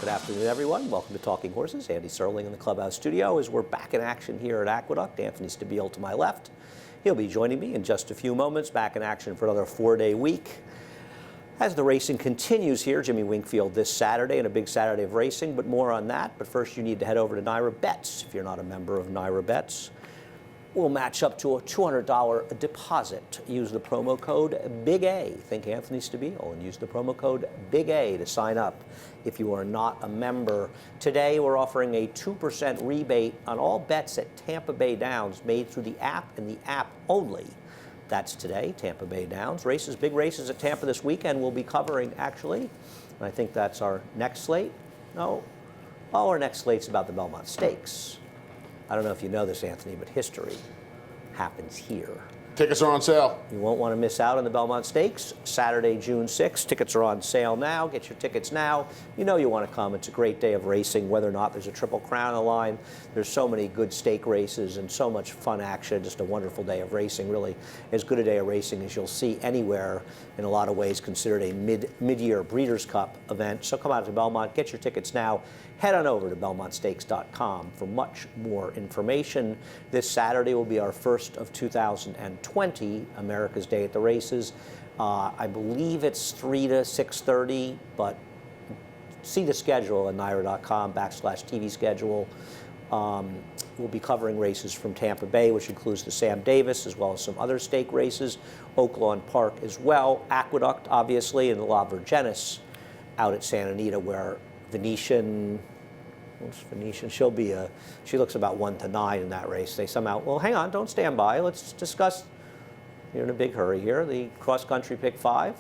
Good afternoon, everyone. Welcome to Talking Horses. Andy Serling in the clubhouse studio as we're back in action here at Aqueduct. Anthony Stabile to my left. He'll be joining me in just a few moments, back in action for another 4-day week. As the racing continues here, Jimmy Winkfield this Saturday, and a big Saturday of racing, but more on that. But first, you need to head over to Naira Bets. If you're not a member of Naira Bets, we'll match up to a $200 deposit. Use the promo code Big A. Think Anthony Stabile, and use the promo code Big A to sign up if you are not a member. Today, we're offering a 2% rebate on all bets at Tampa Bay Downs made through the app and the app only. That's today, Tampa Bay Downs. Races, big races at Tampa this weekend we'll be covering, actually. And I think that's our next slate. No, our next slate's about the Belmont Stakes. I don't know if you know this, Anthony, but history happens here. Tickets are on sale. You won't want to miss out on the Belmont Stakes, Saturday, June 6th. Tickets are on sale now. Get your tickets now. You know you want to come. It's a great day of racing, whether or not there's a Triple Crown on the line. There's so many good stake races and so much fun action. Just a wonderful day of racing, really as good a day of racing as you'll see anywhere. In a lot of ways considered a mid-year Breeders' Cup event. So come out to Belmont, get your tickets now. Head on over to belmontstakes.com for much more information. This Saturday will be our first of 2020, America's Day at the Races. I believe it's 3 to 6:30, but see the schedule at naira.com/TV schedule. We'll be covering races from Tampa Bay, which includes the Sam Davis, as well as some other stake races, Oaklawn Park as well, Aqueduct, obviously, and the La Virgenis out at Santa Anita, where Venetian, she looks about 1 to 9 in that race. They somehow, well, hang on, don't stand by. Let's discuss, you're in a big hurry here, the cross-country pick 5,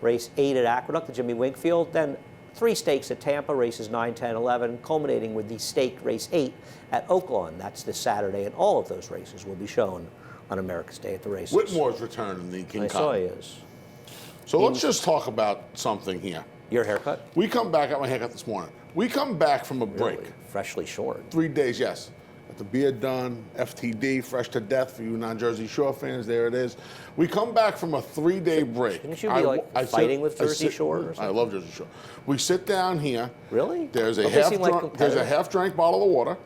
race 8 at Aqueduct, the Jimmy Winkfield, then 3 stakes at Tampa, races 9, 10, 11, culminating with the staked race 8 at Oaklawn. That's this Saturday, and all of those races will be shown on America's Day at the Races. Whitmore's return in the King I Cup. saw he is. So let's just talk about something here. Your haircut? We come back, I got my haircut this morning. We come back from a break. Really? Freshly shorn. 3 days, yes. Got the beard done, FTD, fresh to death for you non-Jersey Shore fans, there it is. We come back from a 3-day break. Shouldn't you be fighting with Jersey Shore or something? I love Jersey Shore. We sit down here. Really? There's a There's a half-drank bottle of water.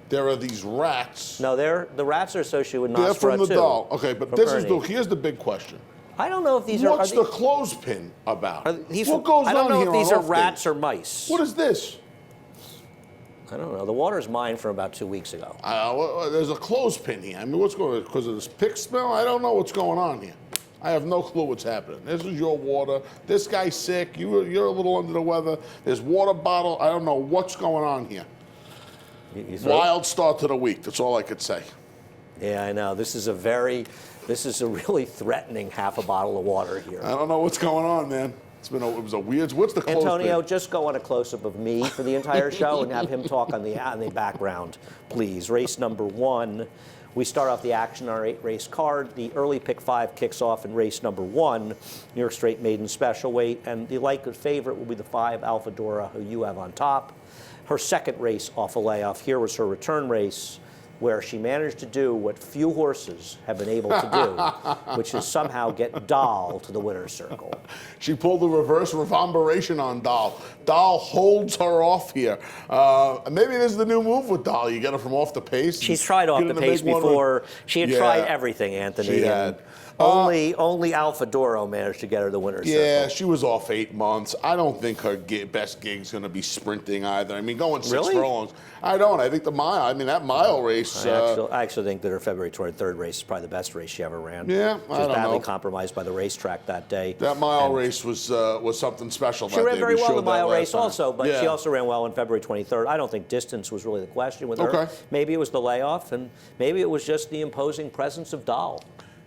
There are these rats. No, the rats are associated with They're Nostra from the too. doll. Okay, but here's the big question. I don't know if these What's the clothespin about? What goes on here? I don't know if these are rats or mice. What is this? I don't know. The water's mine from about 2 weeks ago. There's a clothespin here. I mean, what's going on? Because of this pig smell? I don't know what's going on here. I have no clue what's happening. This is your water. This guy's sick. You're a little under the weather. There's water bottle. I don't know what's going on here. Wild start to the week. That's all I could say. Yeah, I know. This is a really threatening half a bottle of water here. I don't know what's going on, man. It was a weird. What's the clothespin? Antonio, just go on a close-up of me for the entire show and have him talk on the background, please. Race number 1. We start off the action on our 8-race card. The early pick 5 kicks off in race number 1, New York Straight Maiden Special Weight, and the light good favorite will be the 5 Alpha Dora, who you have on top. Her second race off a layoff here was her return race, where she managed to do what few horses have been able to do, which is somehow get Dahl to the winner's circle. She pulled the reverse reverberation on Dahl. Dahl holds her off here. Maybe this is the new move with Dahl. You get her from off the pace. She's tried off the pace before. She had tried everything, Anthony. She had. Only Alpha Doro managed to get her the winner's circle. Yeah, she was off 8 months. I don't think her best gig's going to be sprinting either. I mean, going 6 furlongs. I don't. I think that mile race. I actually think that her February 23rd race is probably the best race she ever ran. Yeah, she was badly compromised by the racetrack that day. That mile race was something special. She ran very well in the mile race also, but she also ran well on February 23rd. I don't think distance was really the question with her. Maybe it was the layoff, and maybe it was just the imposing presence of Dahl.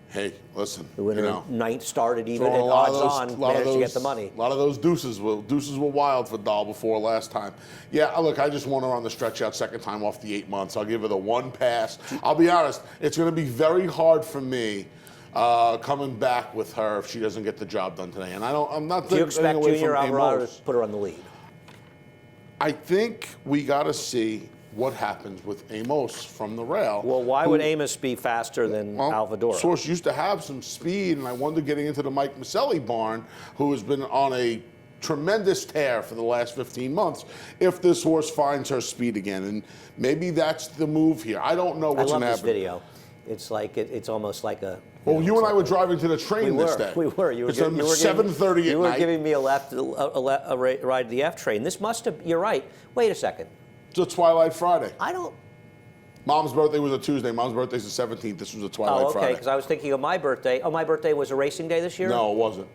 Hey, listen. The winner, ninth started even at odds on, managed to get the money. A lot of those deuces were wild for Dahl before last time. Yeah, look, I just want her on the stretch out second time off the 8 months. I'll give her the 1 pass. I'll be honest, it's going to be very hard for me coming back with her if she doesn't get the job done today. And I'm not. Do you expect Junior Alvarado to put her on the lead? I think we got to see what happens with Amos from the rail. Well, why would Amos be faster than Alvadora? Source used to have some speed, and I wonder getting into the Mike Maselli barn, who has been on a tremendous tear for the last 15 months if this horse finds her speed again. And maybe that's the move here. I don't know what's going to happen. I love this video. It's like it's almost like a. Well, you and I were driving to the train this day. We were. It's 7:30 at night. You were giving me a ride to the F train. This must have. You're right. Wait a second. It's a Twilight Friday. I don't. Mom's birthday was a Tuesday. Mom's birthday's the 17th. This was a Twilight Friday. Okay, because I was thinking of my birthday. Oh, my birthday was a racing day this year? No, it wasn't.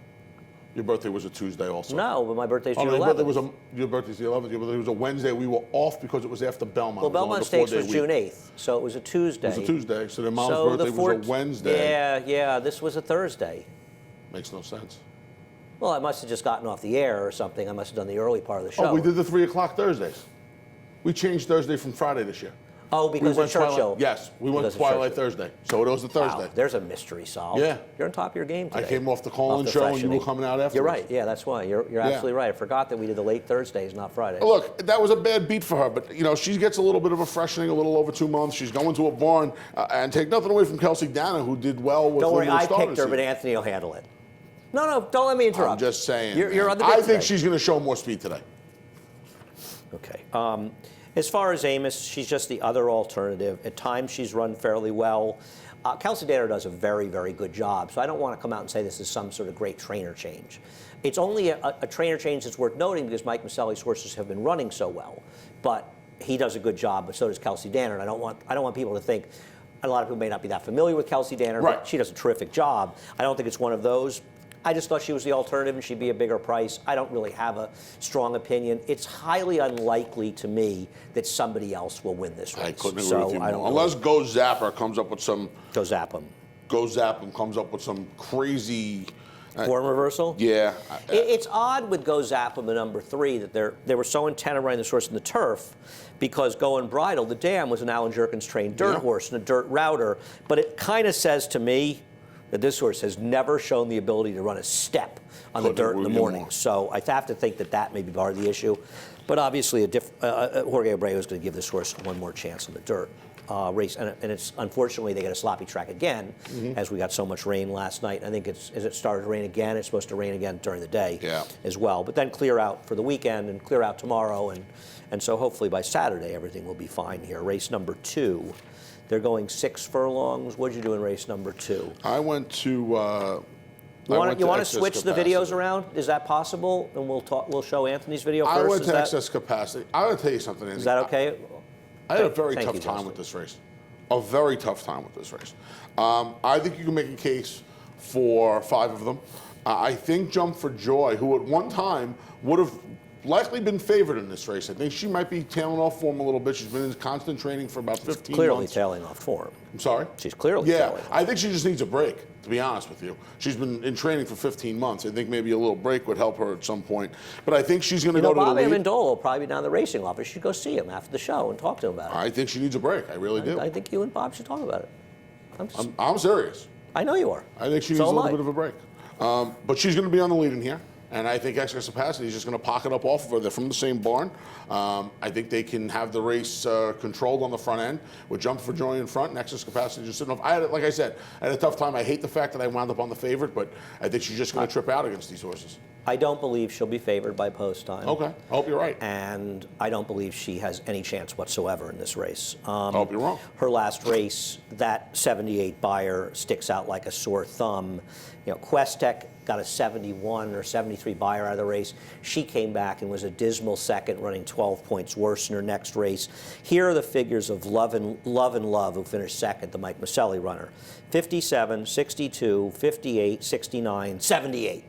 Your birthday was a Tuesday also. No, but my birthday's June 11th. Your birthday's the 11th. Your birthday was a Wednesday. We were off because it was after Belmont. Well, Belmont Stakes was June 8th, so it was a Tuesday. It was a Tuesday, so then Mom's birthday was a Wednesday. Yeah, this was a Thursday. Makes no sense. Well, I must have just gotten off the air or something. I must have done the early part of the show. Oh, we did the 3 o'clock Thursdays. We changed Thursday from Friday this year. Oh, because of Churchill. Yes, we went Twilight Thursday. So it was a Thursday. Wow, there's a mystery solved. Yeah. You're on top of your game today. I came off the call-in show and you were coming out afterwards. You're right. Yeah, that's why. You're absolutely right. I forgot that we did the late Thursdays, not Fridays. Look, that was a bad beat for her, but you know she gets a little bit of a freshening, a little over 2 months. She's going to a barn, and take nothing away from Kelsey Dana, who did well with. Don't worry, I picked her, but Anthony will handle it. No, don't let me interrupt. I'm just saying. You're on the. I think she's going to show more speed today. Okay. As far as Amos, she's just the other alternative. At times, she's run fairly well. Kelsey Danner does a very, very good job, so I don't want to come out and say this is some sort of great trainer change. It's only a trainer change that's worth noting because Mike Maselli's horses have been running so well, but he does a good job, but so does Kelsey Danner, and I don't want people to think, a lot of people may not be that familiar with Kelsey Danner, but she does a terrific job. I don't think it's one of those. I just thought she was the alternative and she'd be a bigger price. I don't really have a strong opinion. It's highly unlikely to me that somebody else will win this race. I couldn't agree with you more. Unless really... Go Zapper comes up with some... Go Zap him. Go Zap him comes up with some crazy... Form reversal? Yeah. It's odd with Go Zap him at number 3 that they were so intent on running this horse in the turf because Going Bridle, the dam, was an Alan Jerkins trained dirt horse and a dirt router. But it kind of says to me that this horse has never shown the ability to run a step on the dirt in the morning. So I have to think that may be part of the issue. But obviously, Jorge Abreu is going to give this horse one more chance on the dirt race. And it's unfortunately, they get a sloppy track again, as we got so much rain last night. I think as it started to rain again, it's supposed to rain again during the day as well. But then clear out for the weekend and clear out tomorrow. And so hopefully by Saturday, everything will be fine here. Race number 2. They're going 6 furlongs. What did you do in race number 2? I went to. You want to switch the videos around? Is that possible? And we'll show Anthony's video first. I went to excess capacity. I want to tell you something, Andy. Is that okay? I had a very tough time with this race. A very tough time with this race. I think you can make a case for 5 of them. I think Jump for Joy, who at one time would have likely been favored in this race. I think she might be tailing off form a little bit. She's been in constant training for about 15 months. Clearly tailing off form. I'm sorry? She's clearly tailing off. I think she just needs a break, to be honest with you. She's been in training for 15 months. I think maybe a little break would help her at some point. But I think she's going to go to the lead. Bob Amendola will probably be down in the racing office. You should go see him after the show and talk to him about it. I think she needs a break. I really do. I think you and Bob should talk about it. I'm serious. I know you are. I think she needs a little bit of a break. But she's going to be on the lead in here. And I think Excess Capacity is just going to pocket up off of her. They're from the same barn. I think they can have the race controlled on the front end with Jump for Joy in front and Excess Capacity just sitting off. Like I said, I had a tough time. I hate the fact that I wound up on the favorite, but I think she's just going to trip out against these horses. I don't believe she'll be favored by post time. Okay, I hope you're right. And I don't believe she has any chance whatsoever in this race. I hope you're wrong. Her last race, that 78 buyer sticks out like a sore thumb. You know, Questek got a 71 or 73 buyer out of the race. She came back and was a dismal second, running 12 points worse in her next race. Here are the figures of Love and Love, who finished second, the Mike Maselli runner. 57, 62, 58, 69, 78.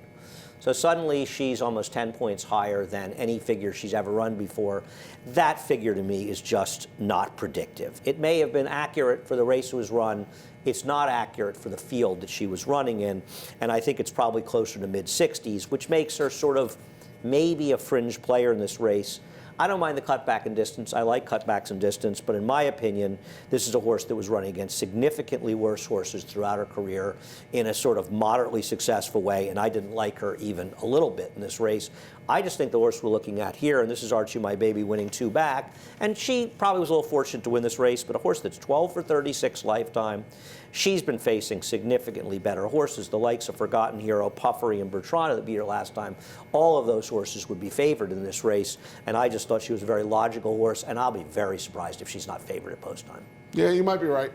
So suddenly she's almost 10 points higher than any figure she's ever run before. That figure to me is just not predictive. It may have been accurate for the race it was run. It's not accurate for the field that she was running in. And I think it's probably closer to mid-60s, which makes her sort of maybe a fringe player in this race. I don't mind the cutback in distance. I like cutbacks in distance, but in my opinion, this is a horse that was running against significantly worse horses throughout her career in a sort of moderately successful way, and I didn't like her even a little bit in this race. I just think the horse we're looking at here, and this is Archie My Baby winning 2 back, and she probably was a little fortunate to win this race, but a horse that's 12 for 36 lifetime, she's been facing significantly better horses, the likes of Forgotten Hero, Puffery, and Bertrana that beat her last time. All of those horses would be favored in this race, and I just thought she was a very logical horse, and I'll be very surprised if she's not favored at post time. Yeah, you might be right.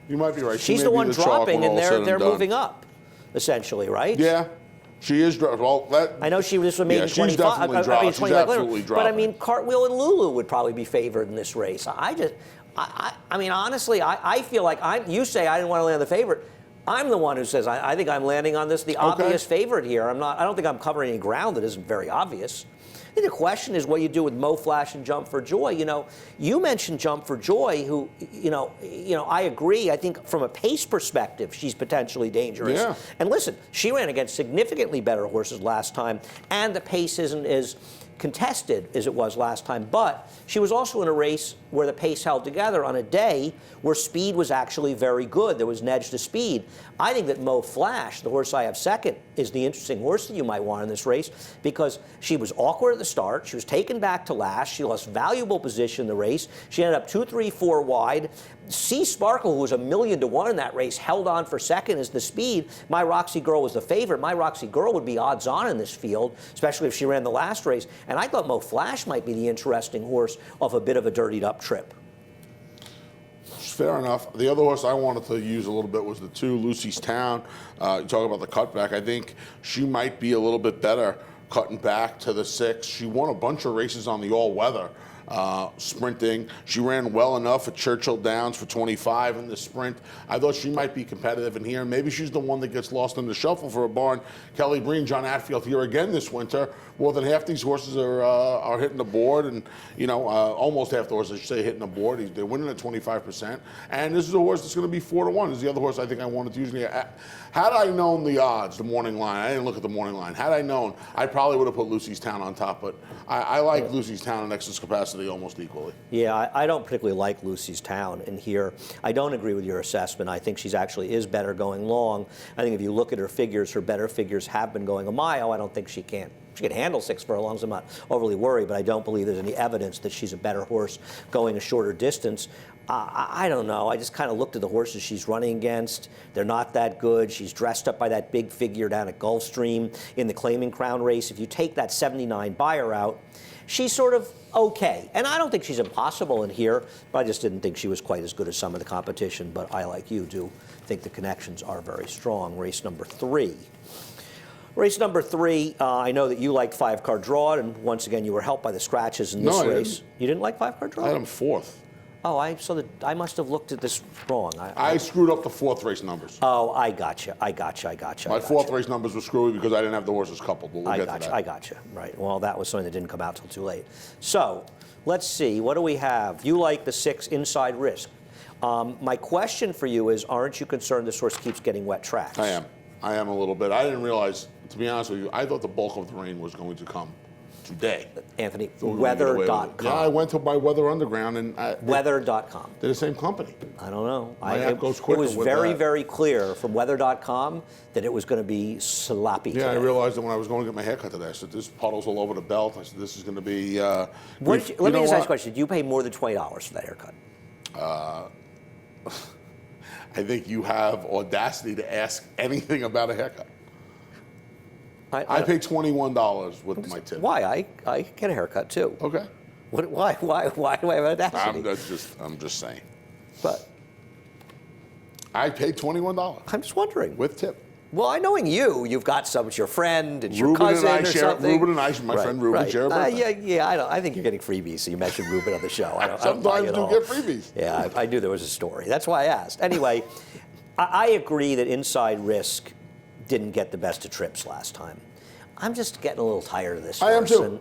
You might be right. She's the one dropping, and they're moving up, essentially, right? Yeah. She is dropped. Well, I know she was made in 25. She's definitely dropped. She's absolutely dropping. But I mean, Cartwheel and Lulu would probably be favored in this race. I mean, honestly, I feel like you say I didn't want to land the favorite. I'm the one who says I think I'm landing on the obvious favorite here. I don't think I'm covering any ground that isn't very obvious. I think the question is what you do with Mo Flash and Jump for Joy. You know, you mentioned Jump for Joy, who, I agree. I think from a pace perspective, she's potentially dangerous. Yeah. And listen, she ran against significantly better horses last time, and the pace isn't as contested as it was last time, but she was also in a race where the pace held together on a day where speed was actually very good. There was an edge to speed. I think that Mo Flash, the horse I have second, is the interesting horse that you might want in this race because she was awkward at the start. She was taken back to last. She lost valuable position in the race. She ended up 2, 3, 4 wide. Sea Sparkle, who was 1,000,000 to 1 in that race, held on for second as the speed. My Roxy Girl was the favorite. My Roxy Girl would be odds on in this field, especially if she ran the last race. And I thought Mo Flash might be the interesting horse of a bit of a dirtied up trip. Fair enough. The other horse I wanted to use a little bit was the 2, Lucy's Town. You talk about the cutback. I think she might be a little bit better cutting back to the 6. She won a bunch of races on the all-weather. Sprinting. She ran well enough at Churchill Downs for 25 in the sprint. I thought she might be competitive in here. Maybe she's the one that gets lost in the shuffle for a barn. Kelly Breen, John Atfield here again this winter. More than half these horses are hitting the board, and almost half the horses, I should say, hitting the board. They're winning at 25%. And this is a horse that's going to be 4 to 1. This is the other horse I think I wanted to use. Had I known the odds, the morning line, I didn't look at the morning line. Had I known, I probably would have put Lucy's Town on top. But I like Lucy's Town and excess capacity almost equally. Yeah, I don't particularly like Lucy's Town in here. I don't agree with your assessment. I think she's actually is better going long. I think if you look at her figures, her better figures have been going a mile. I don't think she can handle 6 furlongs. I'm not overly worried, but I don't believe there's any evidence that she's a better horse going a shorter distance. I don't know. I just kind of looked at the horses she's running against. They're not that good. She's dressed up by that big figure down at Gulfstream in the Claiming Crown race. If you take that 79 buyer out, she's sort of okay. And I don't think she's impossible in here, but I just didn't think she was quite as good as some of the competition. But I, like you, do think the connections are very strong. Race number 3. Race number 3, I know that you liked 5-card draw, and once again, you were helped by the scratches in this race. Didn't. You didn't like 5-card draw? I had him 4th. Oh, I must have looked at this wrong. I screwed up the 4th race numbers. Oh, I gotcha. My 4th race numbers were screwy because I didn't have the horses coupled, but we'll get to that. I gotcha. Right. Well, that was something that didn't come out till too late. So, let's see. What do we have? You like the 6 Inside Risk. My question for you is, aren't you concerned this horse keeps getting wet tracks? I am. I am a little bit. I didn't realize, to be honest with you, I thought the bulk of the rain was going to come today. Anthony, weather.com. Yeah, I went to my Weather Underground and weather.com. They're the same company. I don't know. My app goes quicker. It was very, very clear from weather.com that it was going to be sloppy today. Yeah, I realized that when I was going to get my haircut today. I said, there's puddles all over the belt. I said, this is going to be... let me just ask you a question. Did you pay more than $20 for that haircut? I think you have audacity to ask anything about a haircut. I paid $21 with my tip. Why? I get a haircut too. Okay. Why do I have audacity? I'm just saying. But I paid $21. I'm just wondering. With tip. Well, knowing you've got some. It's your friend. It's your Ruben cousin and I or share, something. Ruben and I, my friend Ruben, share a birthday. Yeah. I think you're getting freebies. So you mentioned Ruben on the show. Sometimes you get freebies. Yeah, I knew there was a story. That's why I asked. Anyway, I agree that Inside Risk didn't get the best of trips last time. I'm just getting a little tired of this horse. I am too.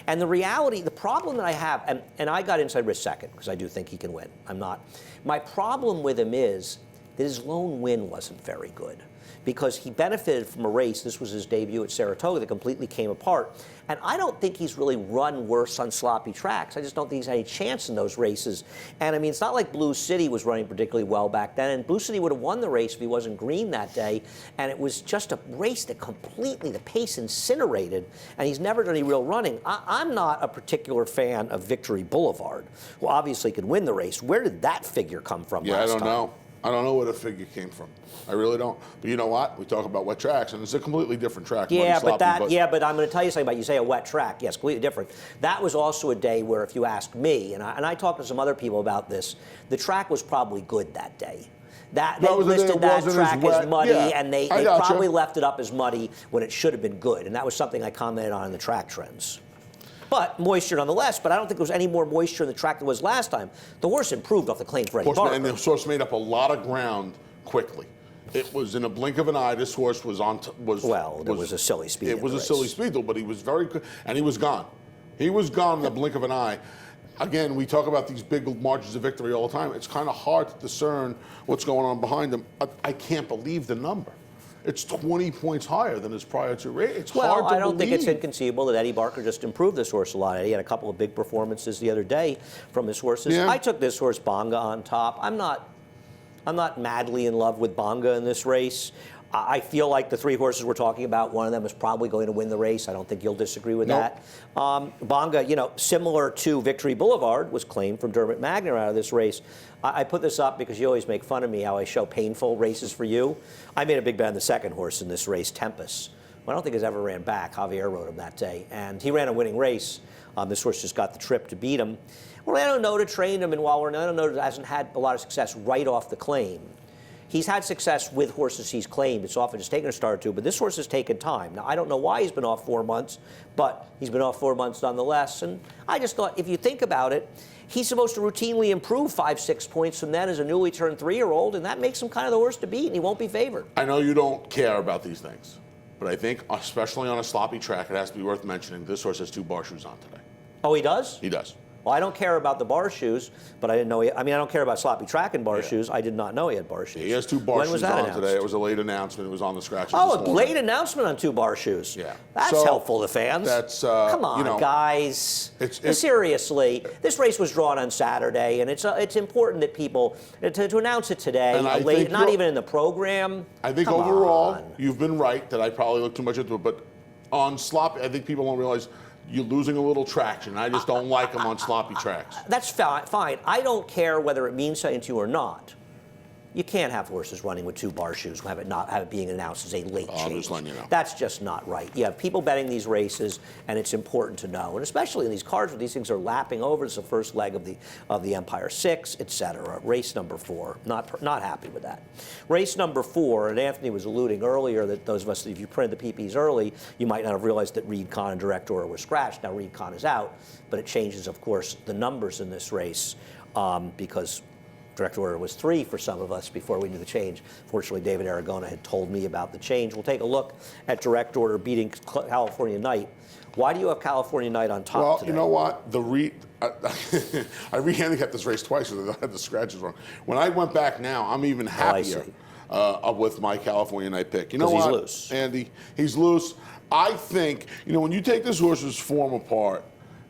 And the reality, the problem that I have, and I got Inside Risk second because I do think he can win. I'm not. My problem with him is that his lone win wasn't very good, because he benefited from a race. This was his debut at Saratoga that completely came apart. And I don't think he's really run worse on sloppy tracks. I just don't think he's had any chance in those races. And I mean, it's not like Blue City was running particularly well back then. And Blue City would have won the race if he wasn't green that day. And it was just a race that completely, the pace incinerated. And he's never done any real running. I'm not a particular fan of Victory Boulevard, who obviously could win the race. Where did that figure come from last time? I don't know. I don't know where the figure came from. I really don't. But you know what? We talk about wet tracks, and it's a completely different track. Yeah, but I'm going to tell you something about, you say a wet track. Yes, completely different. That was also a day where, if you ask me, and I talked to some other people about this, the track was probably good that day. They listed that track as muddy, and they probably left it up as muddy when it should have been good. And that was something I commented on in the track trends. But moisture nonetheless, but I don't think there was any more moisture in the track than was last time. The horse improved off the claim for Eddie Barker. And the horse made up a lot of ground quickly. It was in a blink of an eye. This horse was on. It was a silly speed. It was a silly speed, though, but he was very good, and he was gone. He was gone in the blink of an eye. Again, we talk about these big margins of victory all the time. It's kind of hard to discern what's going on behind them. I can't believe the number. It's 20 points higher than his prior two races. It's hard to believe. I don't think it's inconceivable that Eddie Barker just improved this horse a lot. He had a couple of big performances the other day from his horses. Yeah. I took this horse Bonga on top. I'm not madly in love with Bonga in this race. I feel like the three horses we're talking about, one of them is probably going to win the race. I don't think you'll disagree with that. Bonga, similar to Victory Boulevard, was claimed from Dermot Magner out of this race. I put this up because you always make fun of me how I show painful races for you. I made a big bet on the second horse in this race, Tempest. Well, I don't think he's ever ran back. Javier rode him that day, and he ran a winning race. This horse just got the trip to beat him. Orlando Noda trained him, and while Orlando Noda hasn't had a lot of success right off the claim, he's had success with horses he's claimed. It's often just taken a start or two, but this horse has taken time. Now, I don't know why he's been off 4 months, but he's been off 4 months nonetheless. And I just thought, if you think about it, he's supposed to routinely improve 5-6 points from then as a newly turned 3-year-old, and that makes him kind of the horse to beat, and he won't be favored. I know you don't care about these things, but I think, especially on a sloppy track, it has to be worth mentioning this horse has 2 bar shoes on today. Oh, he does? He does. Well, I don't care about the bar shoes, but I didn't know I don't care about sloppy track and bar shoes. I did not know he had bar shoes. He has 2 bar shoes on today. It was a late announcement. It was on the scratches. Oh, a late announcement on 2 bar shoes. Yeah. That's helpful to fans. That's, come on, guys. Seriously, this race was drawn on Saturday, and it's important that people, to announce it today, late, not even in the program. I think overall, you've been right that I probably looked too much into it, but on sloppy, I think people don't realize you're losing a little traction. I just don't like them on sloppy tracks. That's fine. I don't care whether it means something to you or not. You can't have horses running with 2 bar shoes and have it being announced as a late change. I'm just letting you know. That's just not right. You have people betting these races, and it's important to know. And especially in these cards where these things are lapping over. It's the first leg of the Empire 6, etc. Race number 4. Not happy with that. Race number 4, and Anthony was alluding earlier that those of us, if you printed the PPs early, you might not have realized that Reed Kahn and Direct Order were scratched. Now Reed Kahn is out, but it changes, of course, the numbers in this race because Direct Order was 3 for some of us before we knew the change. Fortunately, David Aragona had told me about the change. We'll take a look at Direct Order beating California Night. Why do you have California Night on top today? You know what? I re-handicapped this race twice because I had the scratches wrong. When I went back now, I'm even happier with my California Night pick. You know what, he's loose. Andy? He's loose. I think, when you take this horse's form apart,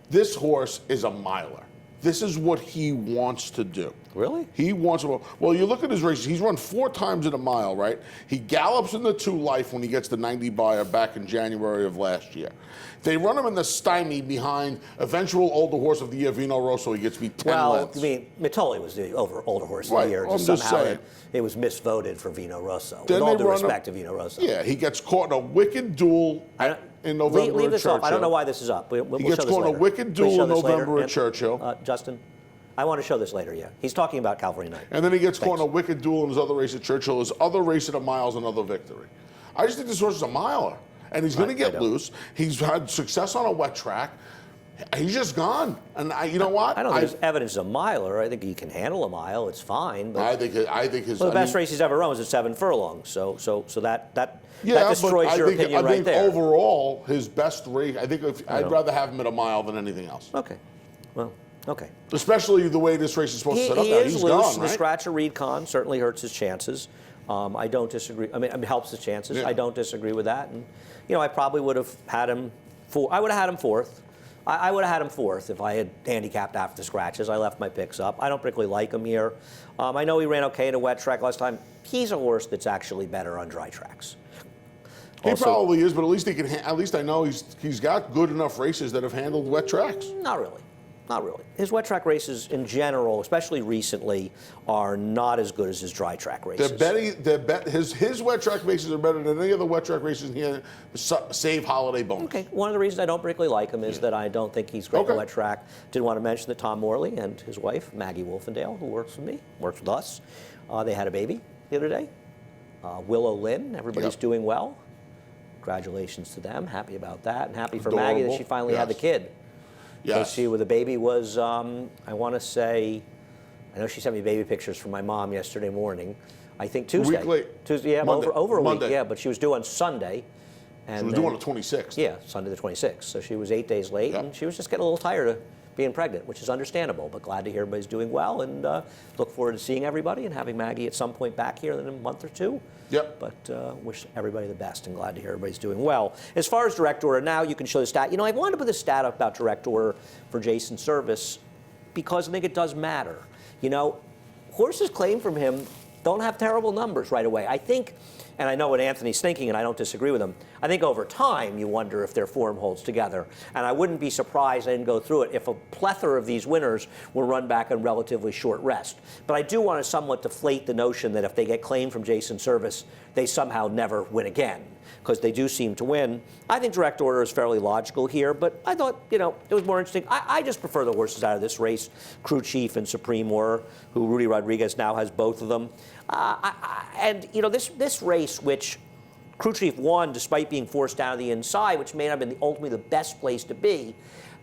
this horse is a miler. This is what he wants to do. Really? He wants to. Well, you look at his races. He's run 4 times in a mile, right? He gallops in the 2 Life when he gets the 90 buyer back in January of last year. They run him in the Stymie behind eventual older horse of the year, Vino Rosso. He gets me 10 lengths. I mean, Mitoli was the older horse of the year. I'm just saying. It was misvoted for Vino Rosso. Then with all due respect to Vino Rosso. Yeah, he gets caught in a wicked duel in November leave this at Churchill. Off. I don't know why this is up. We'll he gets caught in a wicked duel in November at Churchill. Justin, I want to show this later, yeah. He's talking about California Night. And then he gets caught in a wicked duel in his other race at Churchill, his other race at a mile's another victory. I just think this horse is a miler, and he's going to get loose. He's had success on a wet track. He's just gone. And you know what? I don't think there's evidence of a miler. I think he can handle a mile. It's fine. But I think his. Well, the best race he's ever run was at 7 furlongs. So that destroys your opinion right there. I think overall, his best race, I'd rather have him at a mile than anything else. Okay. Well, Okay. Especially the way this race is supposed to set up. He Now. is He's loose. gone, The right? scratch of Reed Kahn certainly hurts his chances. I don't disagree. I mean, it helps his chances. Yeah. I don't disagree with that. And, I probably would have had him I would have had him fourth. I would have had him fourth if I had handicapped after the scratches. I left my picks up. I don't particularly like him here. I know he ran okay in a wet track last time. He's a horse that's actually better on dry tracks. He probably is, but at least he can. At least I know he's got good enough races that have handled wet tracks. Not really. Not really. His wet track races in general, especially recently, are not as good as his dry track races. His wet track races are better than any other wet track races here, save Holiday Bonus. Okay. One of the reasons I don't particularly like him is that I don't think he's great in wet track. Did want to mention that Tom Morley and his wife, Maggie Wolfendale, who works with me, works with us, they had a baby the other day. Willow Lynn, everybody's doing well. Congratulations to them. Happy about that. And happy for Maggie that she finally had the kid. Yes. So she, with the baby, was, I want to say, I know she sent me baby pictures from my mom yesterday morning. I think Tuesday. A week late. Tuesday, yeah, Monday. over a Monday. week, yeah, but she was due on Sunday. And She was due on the 26th. Yeah, Sunday the 26th. So she was 8 days late, and she was just getting a little tired of being pregnant, which is understandable, but glad to hear everybody's doing well, and look forward to seeing everybody and having Maggie at some point back here in a month or two. Yep. But wish everybody the best and glad to hear everybody's doing well. As far as direct order, now you can show the stat. I wanted to put the stat up about direct order for Jason Service because I think it does matter. Horses claimed from him don't have terrible numbers right away. I think, and I know what Anthony's thinking, and I don't disagree with him, I think over time you wonder if their form holds together. And I wouldn't be surprised, I didn't go through it, if a plethora of these winners will run back on relatively short rest. But I do want to somewhat deflate the notion that if they get claimed from Jason Service, they somehow never win again, because they do seem to win. I think direct order is fairly logical here, but I thought, it was more interesting. I just prefer the horses out of this race, Crew Chief and Supreme War, who Rudy Rodriguez now has both of them. This race, which Crew Chief won despite being forced down to the inside, which may not have been ultimately the best place to be,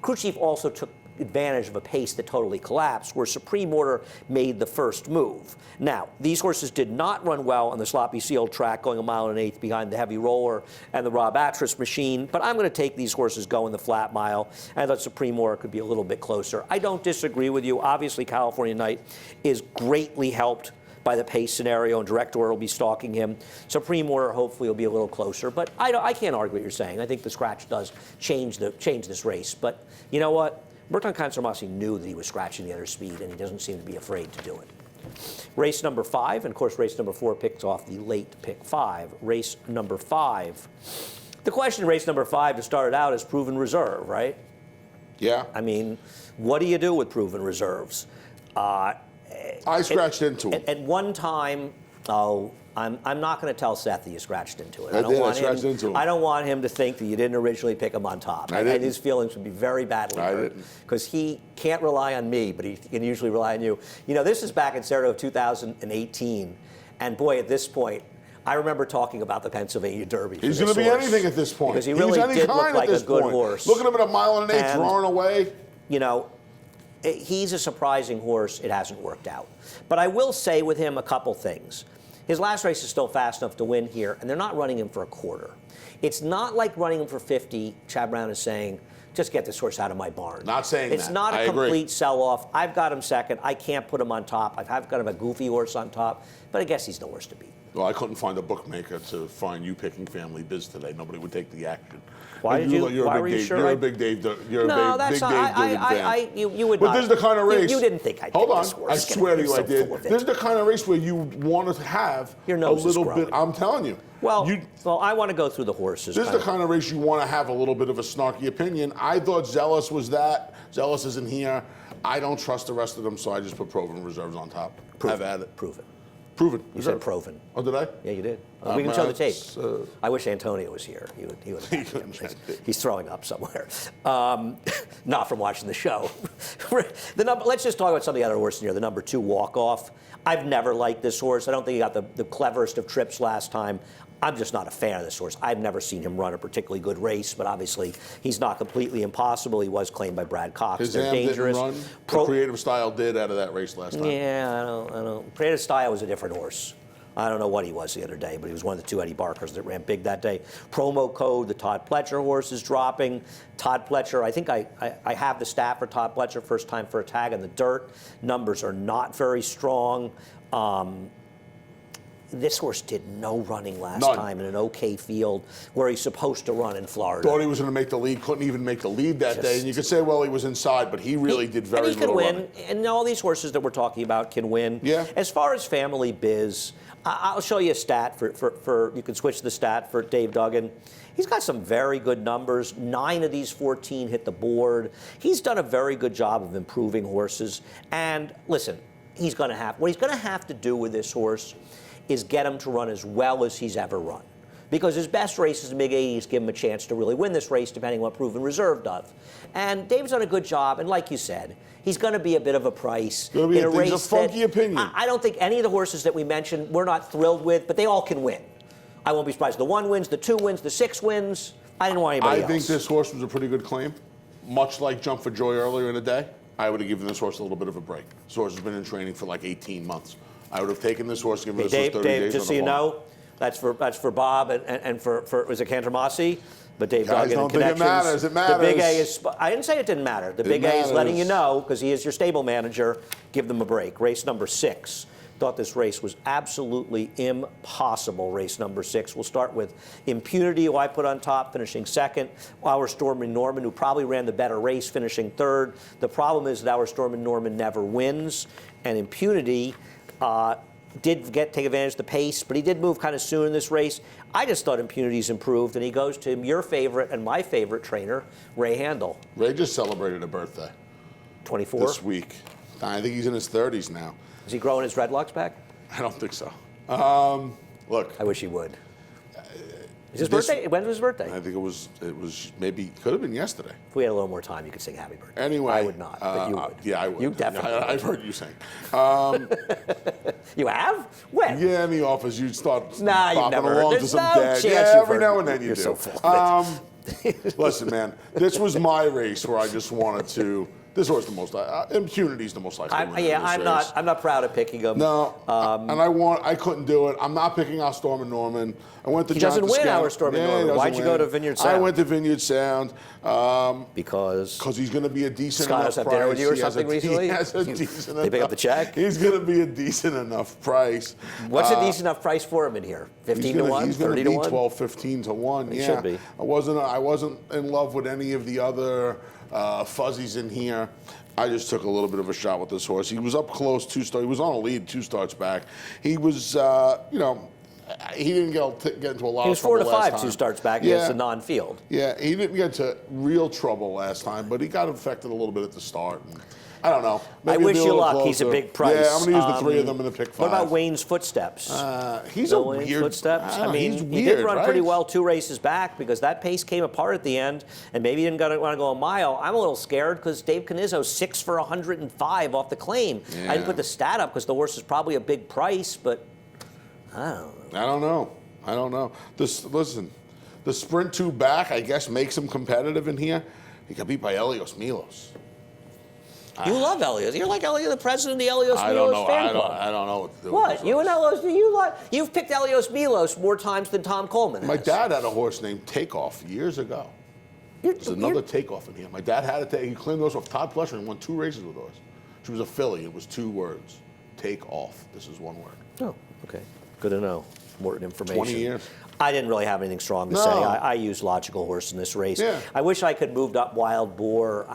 Crew Chief also took advantage of a pace that totally collapsed, where Supreme Order made the first move. Now, these horses did not run well on the sloppy sealed track, going 1 1/8 miles behind the Heavy Roller and the Rob Atras machine, but I'm going to take these horses going the flat mile, and I thought Supreme Order could be a little bit closer. I don't disagree with you. Obviously, California Night is greatly helped by the pace scenario, and direct order will be stalking him. Supreme Order hopefully will be a little closer, but I can't argue what you're saying. I think the scratch does change this race, but you know what? Bertrand Cancermasi knew that he was scratching the other speed, and he doesn't seem to be afraid to do it. Race number 5, and of course race number 4 picked off the late pick 5. Race number 5. The question in race number 5 to start it out is proven reserve, right? Yeah. I mean, what do you do with proven reserves? I scratched into it. At one time, I'm not going to tell Seth that you scratched into it. I scratched into him. I don't want him to think that you didn't originally pick him on top. I didn't. His feelings would be very badly hurt. Because he can't rely on me, but he can usually rely on you. This is back in Saratoga of 2018. And boy, at this point, I remember talking about the Pennsylvania Derby. He's going to be anything at this point. Because he really did look like a good horse. Look at him at 1 1/8 throwing away. He's a surprising horse. It hasn't worked out. But I will say with him a couple things. His last race is still fast enough to win here, and they're not running him for a quarter. It's not like running him for 50. Chad Brown is saying, just get this horse out of my barn. Not saying it's that. not I a agree. complete sell-off. I've got him second. I can't put him on top. I've got him a goofy horse on top, but I guess he's the horse to beat. Well, I couldn't find a bookmaker to find you picking Family Biz today. Nobody would take the action. Why did you? Why were you sure? You're a big Dave. You're no, a that's big Dave not. fan. You would but not. this is the kind of race. You didn't think I'd Hold pick on. this horse. I swear to you, I did. Full of it. This is the kind of race where you want to have Your a nose is little growing. bit. I'm telling you. Well, I want to go through the horses. This is the kind of race you want to have a little bit of a snarky opinion. I thought Zealous was that. Zealous isn't here. I don't trust the rest of them, so I just put Proven Reserves on top. Have at it. Prove it. Proven. You said Proven. Oh, did I? Yeah, you did. We can show the tape. I wish Antonio was here. He would He's throwing up somewhere. Not from watching the show. Let's just talk about some of the other horses here. The number 2 Walk Off. I've never liked this horse. I don't think he got the cleverest of trips last time. I'm just not a fan of this horse. I've never seen him run a particularly good race, but obviously he's not completely impossible. He was claimed by Brad Cox. His They're dangerous. Didn't run. The Creative Style did out of that race last time. Yeah, I don't. Creative Style was a different horse. I don't know what he was the other day, but he was one of the 2 Eddie Barkers that ran big that day. Promo code, the Todd Pletcher horse is dropping. Todd Pletcher, I think I have the stat for Todd Pletcher, first time for a tag in the dirt. Numbers are not very strong. This horse did no running last time in an okay field where he's supposed to run in Florida. Thought he was going to make the lead, couldn't even make the lead that day. And you could say, well, he was inside, but he really did very little. And he can win, running. and all these horses that we're talking about can win. Yeah. As far as family biz, I'll show you a stat for you can switch the stat for Dave Duggan. He's got some very good numbers. 9 of these 14 hit the board. He's done a very good job of improving horses. And listen, what he's going to have to do with this horse is get him to run as well as he's ever run. Because his best races in Big 80s give him a chance to really win this race, depending on what Proven Reserve does. And Dave's done a good job, and like you said, he's going to be a bit of a price in a race. It's a funky opinion. I don't think any of the horses that we mentioned we're not thrilled with, but they all can win. I won't be surprised. The 1 wins, the 2 wins, the 6 wins. I didn't want anybody else. I think this horse was a pretty good claim. Much like Jump for Joy earlier in the day, I would have given this horse a little bit of a break. This horse has been in training for like 18 months. I would have taken this horse, given this horse 30 days. Dave, just so you know, that's for Bob and for was it Cantermasi? But Dave Guys, Duggan don't and think connections. it matters. The Big A is. I didn't say it didn't matter. The Big A is letting you know because he is your stable manager. Give them a break. Race number 6. Thought this race was absolutely impossible. Race number 6. We'll start with Impunity, who I put on top, finishing 2nd. Our Stormin' Norman, who probably ran the better race, finishing 3rd. The problem is that Our Stormin' Norman never wins, and Impunity did take advantage of the pace, but he did move kind of soon in this race. I just thought Impunity's improved, and he goes to your favorite and my favorite trainer, Ray Handel. Ray just celebrated a birthday. 24? This week. I think he's in his 30s now. Is he growing his dreadlocks back? I don't think so. Look. I wish he would. Is his birthday? When was his birthday? I think it was maybe, could have been yesterday. If we had a little more time, you could sing happy birthday. Anyway. I would not, but you would. Yeah, I would. You definitely would. I've heard you sing. You have? When? Yeah, in the office, you'd start Nah, you've bopping never along heard. to some There's no dad. chance Yeah, you've every heard. now and then you You're do. so full of it. Listen, man, this was my race where I just wanted to. This was the most. Impunity's the most likely winner. Yeah, in this race. I'm not proud of picking him. No, and I couldn't do it. I'm not picking our Stormin' Norman. I went to He doesn't Jonathan win Scout. our Stormin' Norman. He doesn't Why'd you go win. to Vineyard Sound? I went to Vineyard Sound. Because he's going to be a decent Scott enough has had price. dinner with you or He has something recently? He has a decent enough. They pick up the check? He's going to be a decent enough price. What's a decent enough price for him in here? 15 to 1? He's going 30 to to be 1? 12, 15 to 1. He Yeah. should be. I wasn't in love with any of the other fuzzies in here. I just took a little bit of a shot with this horse. He was up close 2 starts. He was on a lead 2 starts back. He was, he didn't get into a lot He of was trouble 4 to 5 last time. 2 starts back against a non-field. Yeah, he didn't get to real trouble last time, but he got affected a little bit at the start. And I don't know. I Maybe wish be a you little luck. He's a closer. big price. Yeah, I'm going to use the 3 of them in the pick 5. What about Wayne's Footsteps? He's Bill a Wayne's weird. Footsteps. I mean, he's he weird, did run right? pretty well 2 races back because that pace came apart at the end, and maybe he didn't want to go a mile. I'm a little scared because Dave Canizzo's 6 for 105 off the claim. Yeah. I didn't put the stat up because the horse is probably a big price, but I don't know. I don't know. Listen, the sprint 2 back, I guess, makes him competitive in here. He got beat by Elios Milos. You love Elios. You're like Elios, the president of the Elios I don't Milos know. fan club. I don't know what to do. What? With this You and horse. Elios, you've picked Elios Milos more times than Tom Coleman My has. dad had a horse named Takeoff years ago. There's another Takeoff in here. My dad had it. He claimed those off Todd Pletcher and won 2 races with those. She was a filly. It was 2 words. Take off. This is 1 word. Oh, okay. Good to know. Important information. 20 years. I didn't really have anything strong to No. say. I used Logical Horse in this race. Yeah. I wish I could moved up Wild Boar.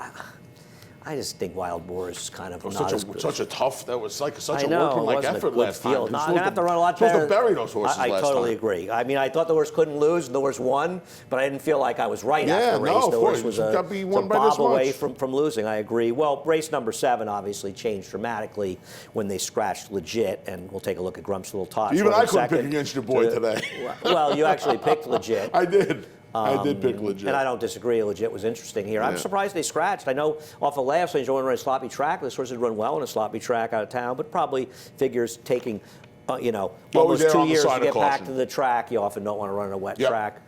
I just think Wild Boar is kind of not as good. Such a tough. That was like such I a know, working it like wasn't a effort good last time. field. He No, was I'm going to have to run a lot supposed better. to bury those horses I last totally time. agree. I mean, I thought the horse couldn't lose, and the horse won, but I didn't feel like I was right Yeah, after the race. no, The of horse course. was You a, gotta be was won a by this bob away much. from losing, I agree. Well, race number 7 obviously changed dramatically when they scratched Legit, and we'll take a look at Grump's Little Tots. Even for a I couldn't pick second. against your boy today. Well, you actually picked Legit. I did. I did pick Legit. And I don't disagree. Legit was interesting here. I'm Yeah. surprised they scratched. I know off of laughs, they enjoy running a sloppy track. This horse had run well in a sloppy track out of town, but probably figures taking, almost there 2 on the years to side of get back caution. to the track. You often don't want to run in a wet Yep. track.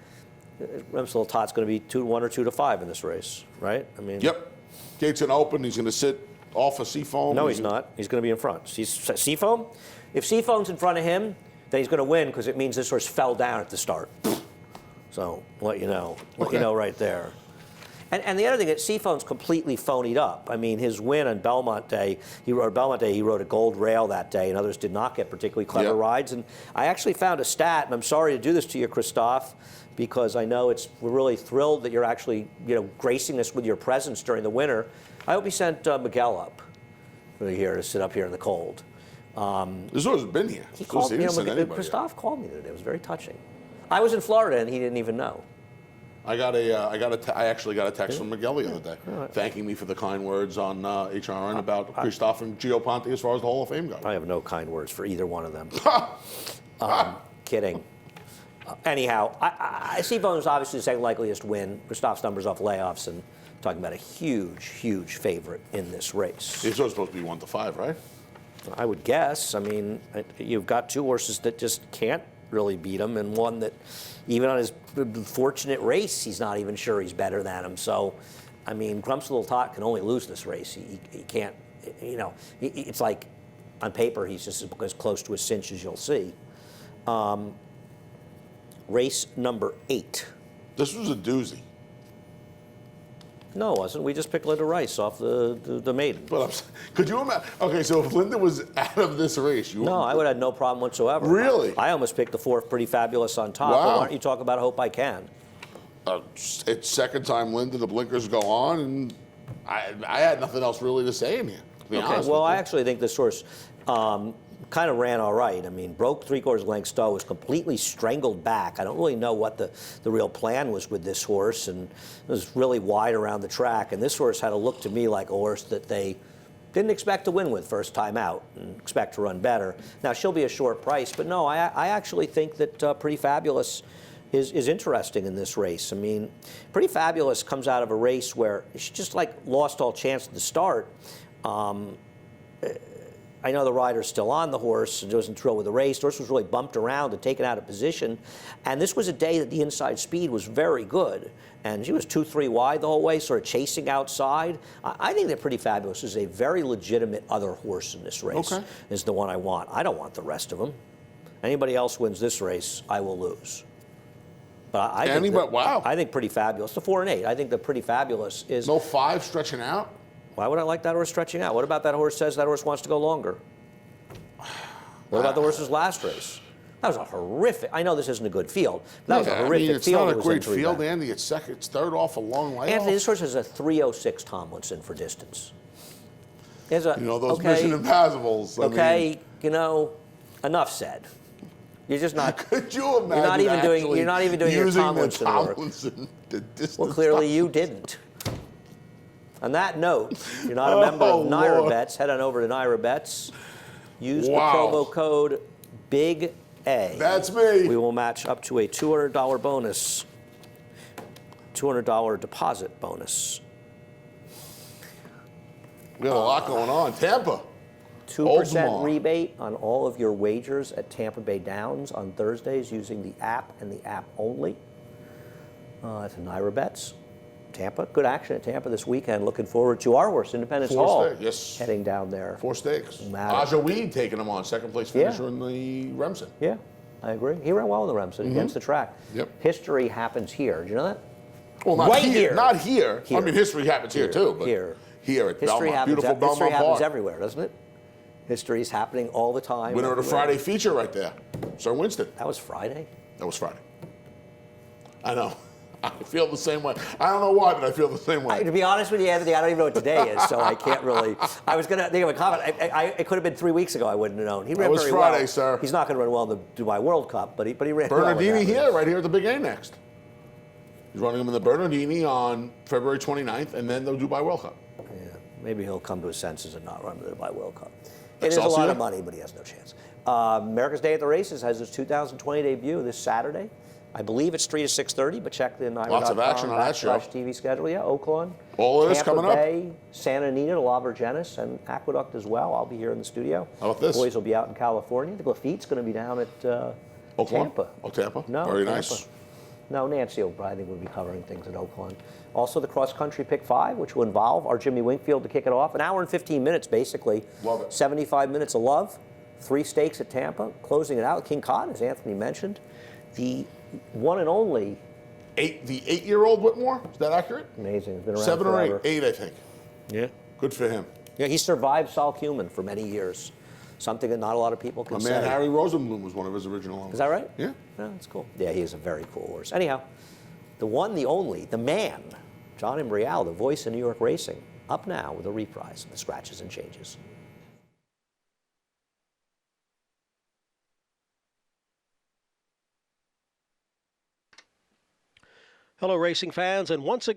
Grump's Little Tot's going to be 2 to 1 or 2 to 5 in this race, right? I mean, Yep. Gate's going to open. He's going to sit off of Seafoam. No, he's not. He's going to be in front. Seafoam? If Seafoam's in front of him, then he's going to win because it means this horse fell down at the start. So let you know right there. And the other thing, that Seaphone's completely phonied up. I mean, his win on Belmont Day, he rode a gold rail that day, and others did not get particularly clever rides. And I actually found a stat, and I'm sorry to do this to you, Christophe, because I know we're really thrilled that you're actually, gracing us with your presence during the winter. I hope you sent Miguel up here to sit up here in the cold. This horse has been here. He called me. Christophe called me today. It was very touching. I was in Florida, and he didn't even know. I actually got a text from Miguel the other day, thanking me for the kind words on HRN about Christophe and Gio Ponte as far as the Hall of Fame goes. I have no kind words for either one of them. Kidding. Anyhow, Seabones is obviously the second likeliest win. Christophe's numbers off layoffs, and talking about a huge, huge favorite in this race. It's supposed to be 1-5, right? I would guess. I mean, you've got two horses that just can't really beat him, and one that, even on his fortunate race, he's not even sure he's better than him. So, I mean, Grump's Little Tot can only lose this race. He can't, it's like, on paper, he's just as close to a cinch as you'll see. Race number 8. This was a doozy. No, it wasn't. We just picked Linda Rice off the maiden. But could you imagine? Okay, so if Linda was out of this race, I would have no problem whatsoever. Really? I almost picked the 4th Pretty Fabulous on top. Wow. But why don't you talk about Hope I Can? It's second time Linda, the blinkers go on, and I had nothing else really to say in here, to be honest. Well, I actually think this horse kind of ran all right. I mean, broke 3/4 length stall, was completely strangled back. I don't really know what the real plan was with this horse, and it was really wide around the track. And this horse had to look to me like a horse that they didn't expect to win with first time out and expect to run better. Now, she'll be a short price, but no, I actually think that Pretty Fabulous is interesting in this race. I mean, Pretty Fabulous comes out of a race where she just lost all chance at the start. I know the rider's still on the horse and wasn't thrilled with the race. The horse was really bumped around and taken out of position. And this was a day that the inside speed was very good. And she was 2-3 wide the whole way, sort of chasing outside. I think that Pretty Fabulous is a very legitimate other horse in this race. Okay. Is the one I want. I don't want the rest of them. Anybody else wins this race, I will lose. But I think Pretty Fabulous, the 4 and 8. I think the Pretty Fabulous is... No 5 stretching out? Why would I like that horse stretching out? What about that horse says that horse wants to go longer? What about the horse's last race? That was a horrific... I know this isn't a good field, but that was a horrific field. It's not a great field, Andy. It's second. It's third off a long layoff. Anthony, this horse has a 3:06 Tomlinson for distance. Those Mission Impossibles. Enough said. You're just not... Could you imagine you're not even doing your Tomlinson work. Well, clearly you didn't. On that note, if you're not a member of Naira Bets, head on over to Naira Bets. Use the promo code BIG A. That's me. We will match up to a $200 bonus, $200 deposit bonus. We got a lot going on. Tampa. 2% rebate on all of your wagers at Tampa Bay Downs on Thursdays using the app and the app only. That's Naira Bets. Tampa. Good action at Tampa this weekend. Looking forward to our horse, Independence Hall, heading down there. 4 stakes. Aja Weed taking him on, second place finisher in the Remsen. Yeah, I agree. He ran well in the Remsen against the track. Yep. History happens here. Do you know that? Well, not here. Not here. I mean, history happens here too. But here at Belmont. Beautiful Belmont Park. History happens everywhere, doesn't it? History is happening all the time. Winner of the Friday feature right there, Sir Winston. That was Friday? That was Friday. I know. I feel the same way. I don't know why, but I feel the same way. To be honest with you, Anthony, I don't even know what today is, so I can't really. I was going to think of a comment. It could have been 3 weeks ago. I wouldn't have known. He ran very Friday, well. sir. He's not going to run well in the Dubai World Cup, but he ran Bernardini well. right here at the Big A next. He's running him in the Bernardini on February 29th, and then the Dubai World Cup. Yeah, maybe he'll come to his senses and not run the Dubai World Cup. It is a lot of money, but he has no chance. America's Day at the Races has its 2020 debut this Saturday. I believe it's 3 to 6:30, but check the Naira.com Lots of action on that show. TV schedule. Yeah, Oaklawn. All of this coming up. Tampa Bay, Santa Anita, to La Virgenis, and Aqueduct as well. I'll be here in the studio. How about this? The boys will be out in California. The Glafite's going to be down at Oaklawn? Tampa. Oh, Tampa? No, Very Tampa. nice. No, Nancy will probably be covering things at Oaklawn. Also, the cross-country Pick 5, which will involve our Jimmy Winkfield to kick it off. An hour and 15 minutes, basically. Love it. 75 minutes of love. 3 stakes at Tampa, closing it out. King Cotton, as Anthony mentioned, the one and only. The 8-year-old Whitmore, is that accurate? Amazing. It's been around 7 forever. or 8, I think. Yeah. Good for him. Yeah, he survived Saul Cumin for many years. Something that not a lot of people can My say. man Harry Rosenblum was one of his original owners. Is that right? Yeah. Yeah, that's cool. Yeah, he is a very cool horse. Anyhow, the one, the only, the man, John Imbrial, the voice of New York racing, up now with a reprise of the Scratches and Changes. Hello, racing fans, and once again,